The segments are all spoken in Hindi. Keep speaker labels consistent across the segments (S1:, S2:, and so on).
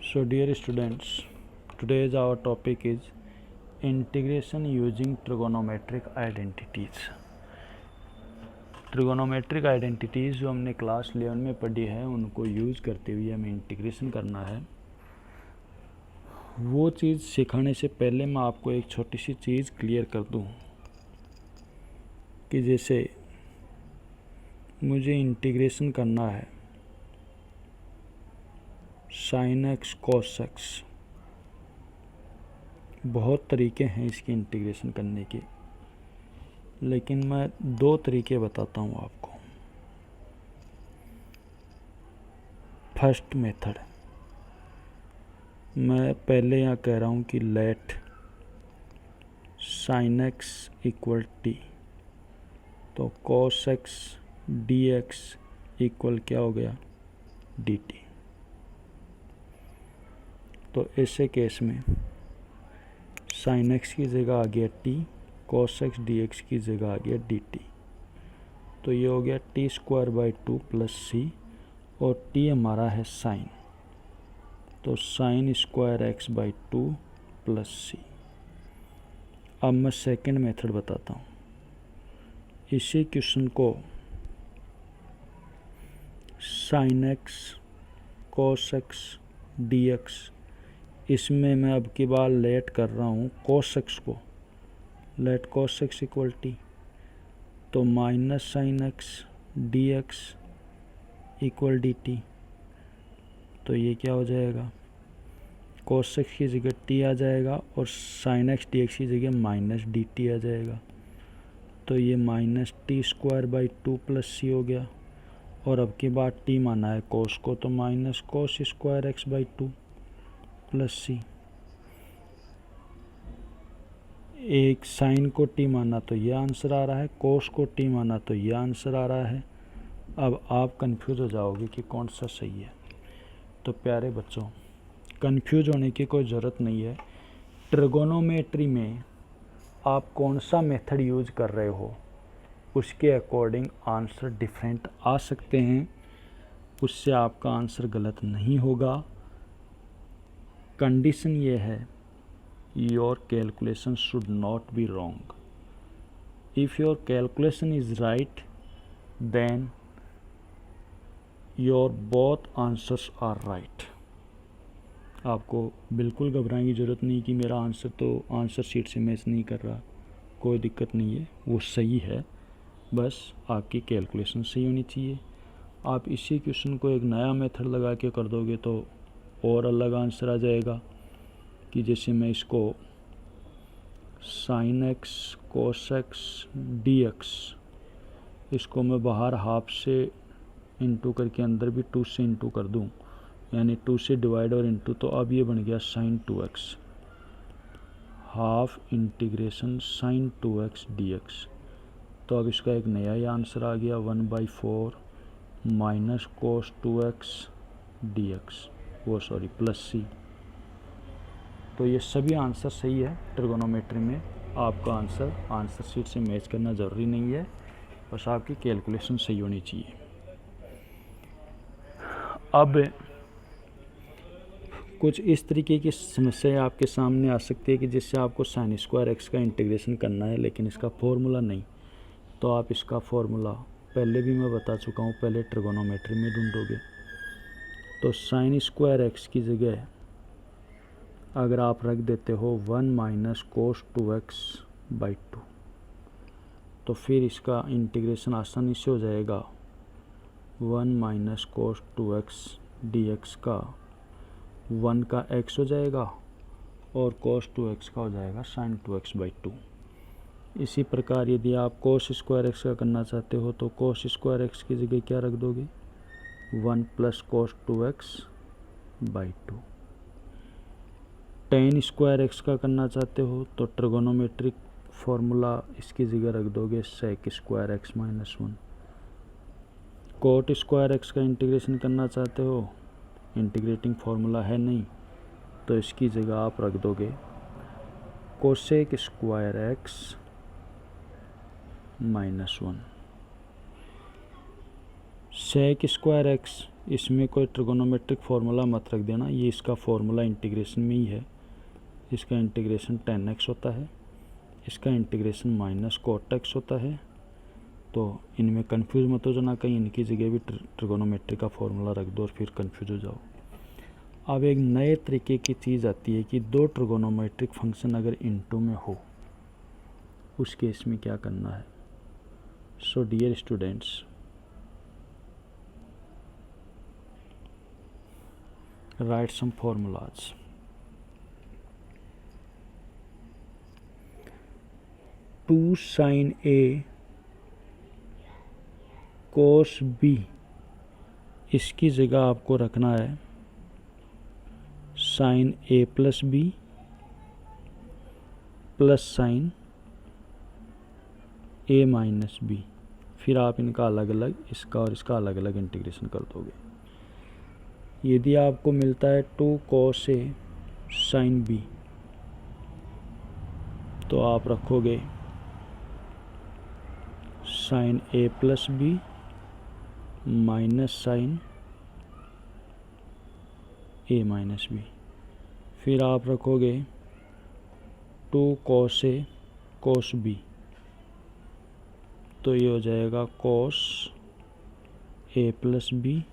S1: So dear students, today's our topic is integration using trigonometric identities. Trigonometric identities जो हमने क्लास 11 में पढ़ी है उनको यूज़ करते हुए हमें इंटीग्रेशन करना है। वो चीज़ सिखाने से पहले मैं आपको एक छोटी सी चीज़ क्लियर कर दूं कि जैसे मुझे इंटीग्रेशन करना है साइन एक्स कॉस एक्स, बहुत तरीके हैं इसकी इंटीग्रेशन करने के, लेकिन मैं दो तरीके बताता हूँ आपको। फर्स्ट मेथड, मैं पहले यहाँ कह रहा हूँ कि let sine x equal t, तो cos x d x equal क्या हो गया डी टी। तो ऐसे केस में साइन एक्स की जगह आ गया T, cos x d x की जगह आ गया डी टी। तो ये हो गया t square by 2 plus c, और टी हमारा है साइन, तो sine square x by 2 plus c. अब मैं सेकंड मेथड बताता हूँ। इसी क्वेश्चन को sine x cos x d x, इसमें मैं अब की बार लेट कर रहा हूँ कॉस एक्स को, let cos x equal t, तो minus sine x d x equal d t. तो ये क्या हो जाएगा, कॉस एक्स की जगह टी आ जाएगा और साइन एक्स डी एक्स की जगह माइनस डी टी आ जाएगा। तो ये minus t square by 2 plus c हो गया, और अब की बार टी माना है कॉस को, तो minus cos square x by 2 plus c. एक साइन को टी माना तो ये आंसर आ रहा है, कोस को टी माना तो ये आंसर आ रहा है। अब आप कंफ्यूज हो जाओगे कि कौन सा सही है। तो प्यारे बच्चों, कंफ्यूज होने की कोई ज़रूरत नहीं है। ट्रिगोनोमेट्री में आप कौन सा मेथड यूज कर रहे हो उसके अकॉर्डिंग आंसर डिफरेंट आ सकते हैं, उससे आपका आंसर गलत नहीं होगा। कंडीशन ये है, your calculation should not be wrong. If your calculation is right then your both answers are right. आपको बिल्कुल घबराने की ज़रूरत नहीं कि मेरा आंसर तो आंसर शीट से मैच नहीं कर रहा, कोई दिक्कत नहीं है, वो सही है, बस आपकी कैलकुलेशन सही होनी चाहिए। आप इसी क्वेश्चन को एक नया मेथड लगा के कर दोगे तो और अलग आंसर आ जाएगा। कि जैसे मैं इसको sign x cos x d x, इसको मैं बाहर हाफ से इंटू करके अंदर भी 2 से इंटू कर दूं, यानी 2 से डिवाइड और इंटू, तो अब ये बन गया sine 2x, half integration sine 2x dx। तो अब इसका एक नया ही आंसर आ गया 1/4 माइनस कोस 2x dx, वो सॉरी प्लस सी। तो ये सभी आंसर सही है। ट्रिगोनोमेट्री में आपका आंसर शीट से मैच करना ज़रूरी नहीं है, बस आपकी कैलकुलेशन सही होनी चाहिए। अब कुछ इस तरीके की समस्या आपके सामने आ सकती है कि जिससे आपको साइन स्क्वायर एक्स का इंटीग्रेशन करना है, लेकिन इसका फॉर्मूला नहीं। तो आप इसका फॉर्मूला पहले भी मैं बता चुका हूँ, पहले ट्रिगोनोमेट्री में ढूंढोगे। तो साइन स्क्वायर एक्स की जगह अगर आप रख देते हो 1 माइनस कोस 2x बाई 2, तो फिर इसका इंटीग्रेशन आसानी से हो जाएगा 1 माइनस कोस 2x dx का 1 का x हो जाएगा और cos 2x का हो जाएगा sin 2x बाई 2। इसी प्रकार यदि आप cos स्क्वायर x का करना चाहते हो तो cos स्क्वायर x की जगह क्या रख दोगे, 1 plus cos 2x by 2। tan square x का करना चाहते हो तो ट्रिगोनोमेट्रिक फार्मूला इसकी जगह रख दोगे sec square x minus 1। cot square x का इंटीग्रेशन करना चाहते हो, इंटीग्रेटिंग फार्मूला है नहीं, तो इसकी जगह आप रख दोगे cosec square x minus 1। Sec square x इसमें कोई ट्रिगोनोमेट्रिक फार्मूला मत रख देना, ये इसका फार्मूला इंटीग्रेशन में ही है। इसका इंटीग्रेशन 10x होता है, इसका इंटीग्रेशन माइनस cot x होता है। तो इनमें कंफ्यूज मत हो जाना, कहीं इनकी जगह भी ट्रिगोनोमेट्री का फार्मूला रख दो और फिर कंफ्यूज हो जाओ। अब एक नए तरीके की चीज़ आती है कि दो ट्रिगोनोमेट्रिक फंक्शन अगर इनटू में हो, उस केस में क्या करना है। So dear students, write some formulas. Two sine A cos B, इसकी जगह आपको रखना है sine A plus B plus sine A minus B. फिर आप इनका अलग अलग, इसका और इसका अलग अलग इंटीग्रेशन कर दोगे। यदि आपको मिलता है 2 cos ए साइन बी, तो आप रखोगे sign A plus B minus sign A minus B. फिर आप रखोगे 2 cos ए cos बी, तो ये हो जाएगा cos ए प्लस बी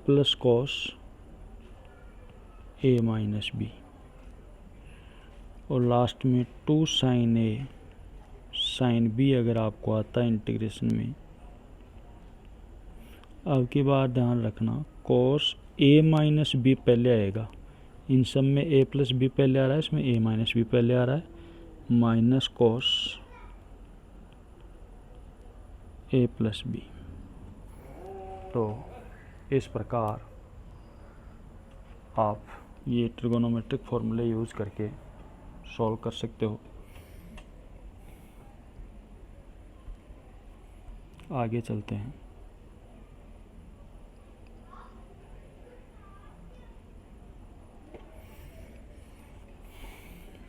S1: प्लस cos ए माइनस बी। और लास्ट में 2 साइन ए साइन बी अगर आपको आता है इंटीग्रेशन में। अब की बार ध्यान रखना, cos ए माइनस बी पहले आएगा। इन सब में ए प्लस बी पहले आ रहा है, इसमें ए माइनस बी पहले आ रहा है, माइनस cos ए प्लस बी। तो इस प्रकार आप ये ट्रिगोनोमेट्रिक फॉर्मूले यूज़ करके सॉल्व कर सकते हो। आगे चलते हैं।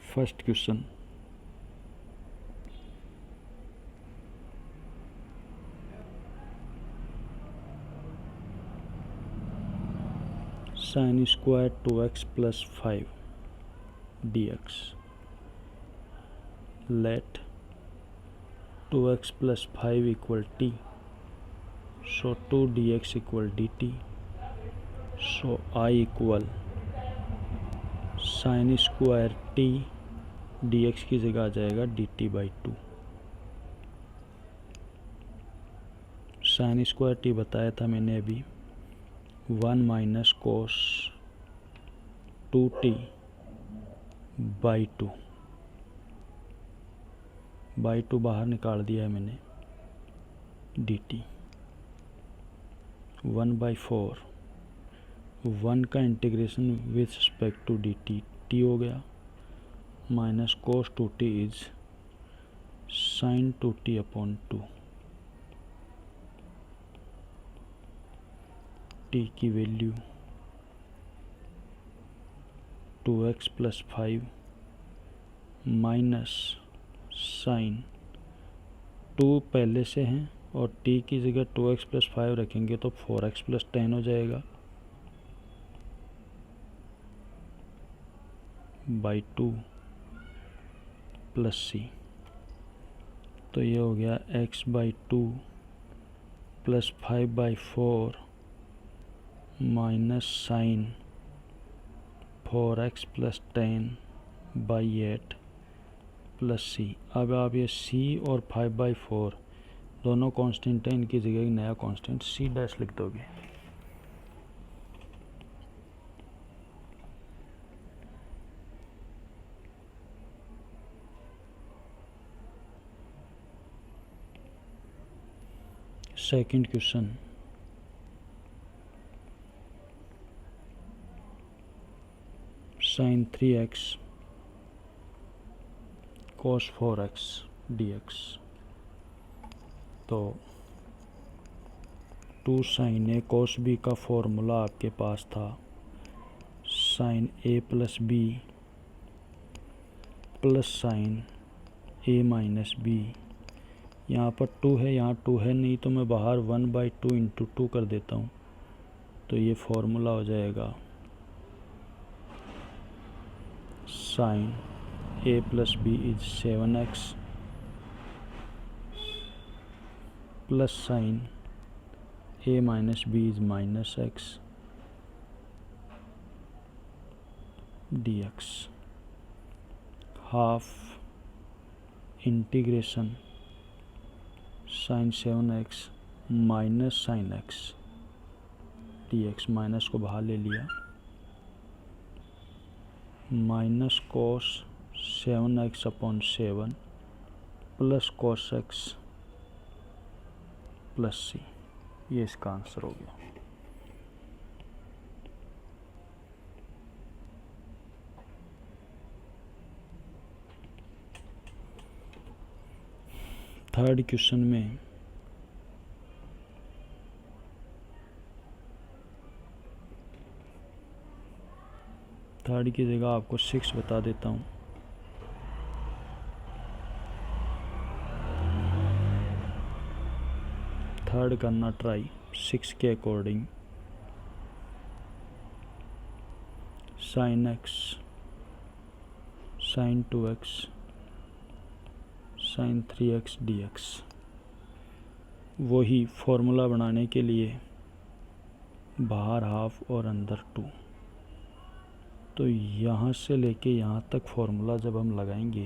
S1: First question, sine square 2x plus 5 dx। Let 2x plus 5 equal t, so 2 dx equal dt। So I equal sine square t dx की जगह आ जाएगा dt by 2। Sine square t बताया था मैंने अभी, 1 minus cos 2t by 2। By 2 बाहर निकाल दिया है मैंने, dt 1/4। 1 का integration with respect to dt t हो गया, minus cos 2t is sine 2t upon 2। t की value 2x plus 5 minus sine 2 पहले से हैं और t की जगह 2x प्लस 5 रखेंगे तो 4x प्लस 10 हो जाएगा बाई 2 प्लस c। तो ये हो गया x by 2 plus 5/4 minus sine 4x plus 10 by 8 plus c। अब आप ये c और 5/4 दोनों कांस्टेंट हैं, इनकी जगह एक नया कांस्टेंट c डैश लिख दोगे। Second question, sine 3x cos 4x dx। तो 2 साइन ए cos b का फॉर्मूला आपके पास था sine a plus B plus sine a minus B. यहाँ पर 2 है, यहाँ 2 है नहीं, तो मैं बाहर 1/2 इंटू 2 कर देता हूँ, तो ये फॉर्मूला हो जाएगा sine a plus b is 7x plus sine a minus b is minus x dx half integration sine 7x minus sine x dx, minus को बाहर ले लिया, minus cos 7x upon 7 plus cos x plus c, ये इसका आंसर हो गया। थर्ड क्वेश्चन में थर्ड की जगह आपको 6 बता देता हूँ। थर्ड करना ट्राई 6 के according. Sine x sine 2x sine 3x dx, वही फॉर्मूला बनाने के लिए बाहर हाफ और अंदर 2। तो यहाँ से लेके यहाँ तक फॉर्मूला जब हम लगाएंगे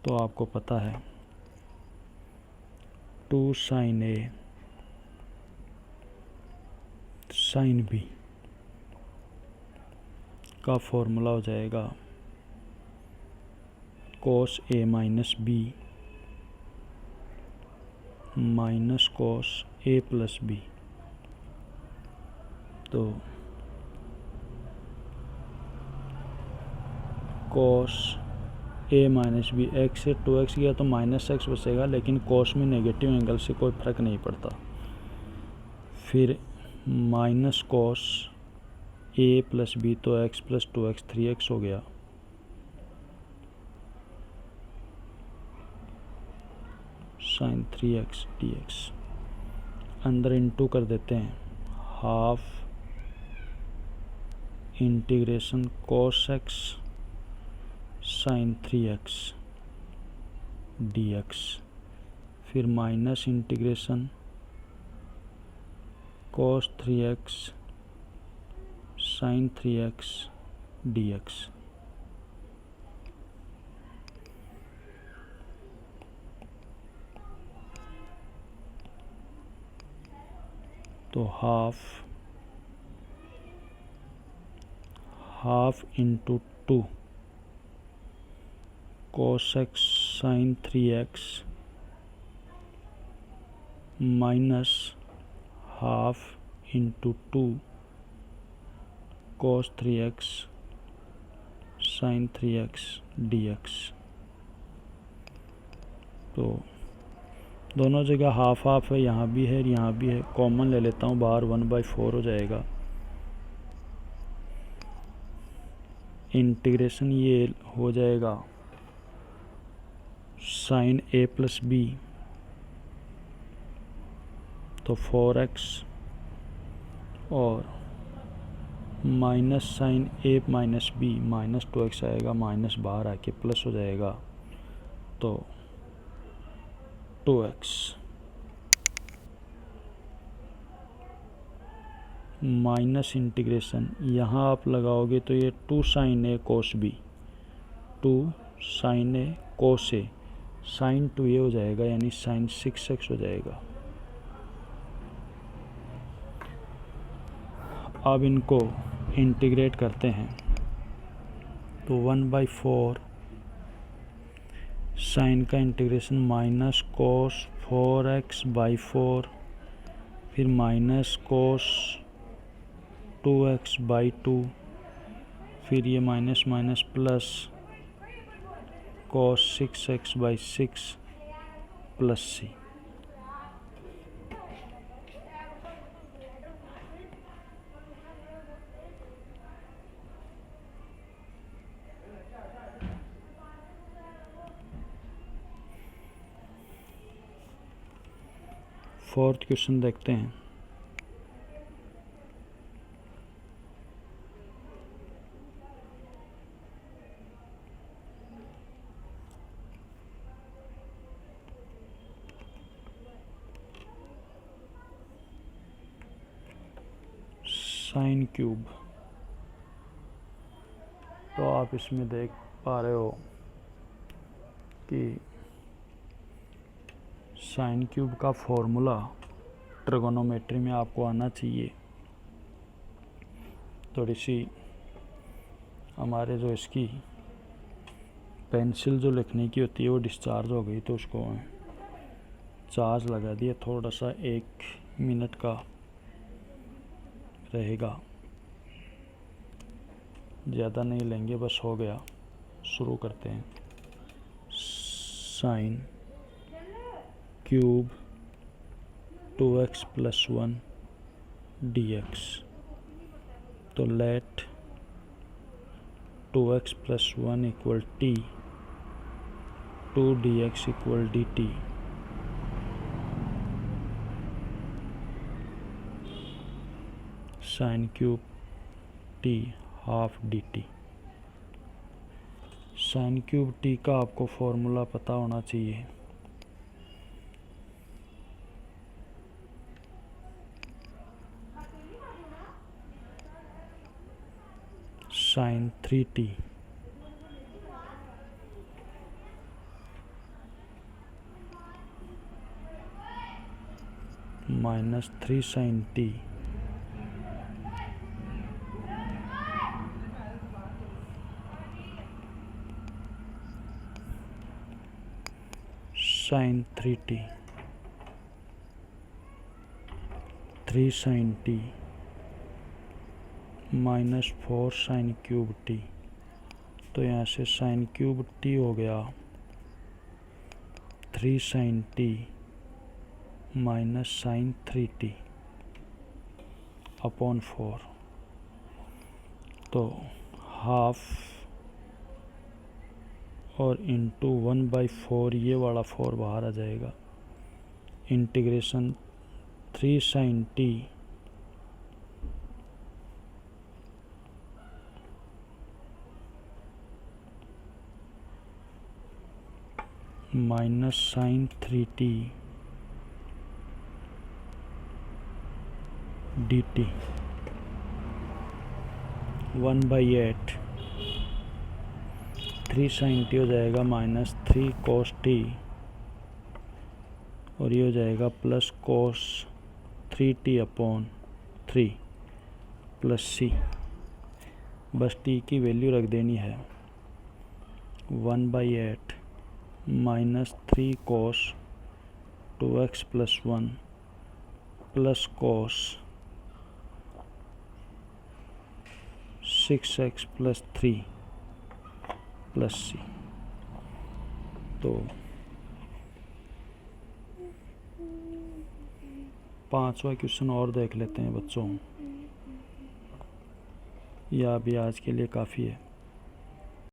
S1: तो आपको पता है 2 साइन a साइन b का फॉर्मूला हो जाएगा cos a minus B minus cos a plus B. तो cos a minus b, x से 2x गया तो माइनस x बचेगा, लेकिन कॉस में नेगेटिव एंगल से कोई फर्क नहीं पड़ता। फिर minus cos a plus B, तो x प्लस 2x 3x हो गया। साइन 3x dx, अंदर इंटू कर देते हैं, half integration cos x sine 3x dx, फिर minus integration cos 3x sine 3x dx। तो half into 2 cos x sine 3x minus half into 2 cos 3x sine 3x dx। तो दोनों जगह हाफ हाफ है, यहाँ भी है यहाँ भी है, कॉमन ले लेता हूँ, बाहर 1/4 हो जाएगा। इंटीग्रेशन ये हो जाएगा साइन a प्लस बी, तो 4x और minus sine a minus B, minus 2x आएगा, माइनस बाहर आके प्लस हो जाएगा, तो 2x माइनस इंटीग्रेशन यहाँ आप लगाओगे तो ये 2 sine a cos B, 2 sine a cos a, sine 2a हो जाएगा, यानी साइन 6x हो जाएगा। अब इनको इंटीग्रेट करते हैं तो 1/4 साइन का इंटीग्रेशन माइनस कोस 4x/4, फिर माइनस कोस 2x/2, फिर ये minus minus plus cos 6x/6 plus c. Fourth question देखते हैं। Sine cube. तो आप इसमें देख पा रहे हो कि साइन क्यूब का फॉर्मूला ट्रिगोनोमेट्री में आपको आना चाहिए। थोड़ी सी हमारे जो इसकी पेंसिल जो लिखने की होती है वो डिस्चार्ज हो गई, तो उसको चार्ज लगा दिया। थोड़ा सा 1 मिनट का रहेगा, ज़्यादा नहीं लेंगे, बस हो गया। शुरू करते हैं। Sine cube 2x + 1 dx। तो let 2x + 1 = t, 2 dx = dt। Sine cube t ½ dt। Sine cube t का आपको फॉर्मूला पता होना चाहिए। Sine 3t -3 sin t sin 3t 3 sin t -4 sin cube t। तो यहाँ से साइन क्यूब t हो गया 3 sin t sin 3t upon 4। तो हाफ और इंटू 1/4, ये वाला 4 बाहर आ जाएगा। Integration 3 sin t sin 3t dt 1/8। 3 sin t हो जाएगा -3 cos t, और ये हो जाएगा plus cos 3t upon 3 plus c। बस t की वैल्यू रख देनी है। 1/8 -3 cos 2x + 1 plus cos 6x + 3 plus c। तो 5वां क्वेश्चन और देख लेते हैं बच्चों। यह अभी आज के लिए काफ़ी है।